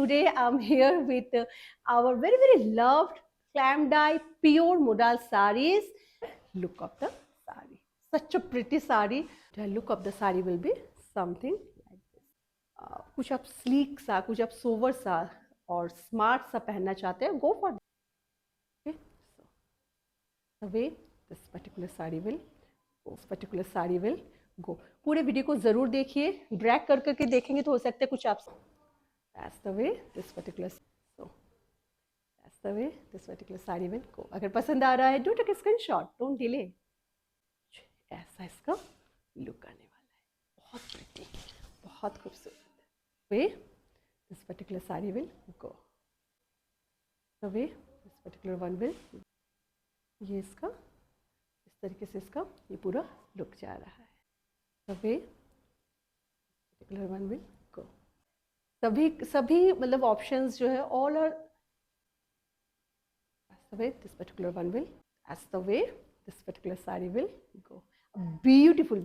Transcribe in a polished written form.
today I'm here with our very loved clam dye pure modal sarees. Look of the saree, such a pretty saree. The look of the saree will be something like this. कुछ आप sleek सा, कुछ आप sober सा और smart सा पहनना चाहते हैं, go for it. Okay, so the way this particular saree will go. पूरे वीडियो को जरूर देखिए, ड्रैग कर करके देखेंगे तो हो सकता है कुछ आप. That's the way this particular saree will go. अगर पसंद आ रहा है do take a screenshot, don't delay. ऐसा इसका लुक आने वाला है, बहुत प्रिटी, बहुत खूबसूरत. वे this particular saree will go. The way this particular one will, ये इसका इस तरीके से इसका ये पूरा लुक जा रहा है. The way particular one will go. सभी मतलब ऑप्शंस जो है all are as the way this particular one will, as the way this particular saree will go. A beautiful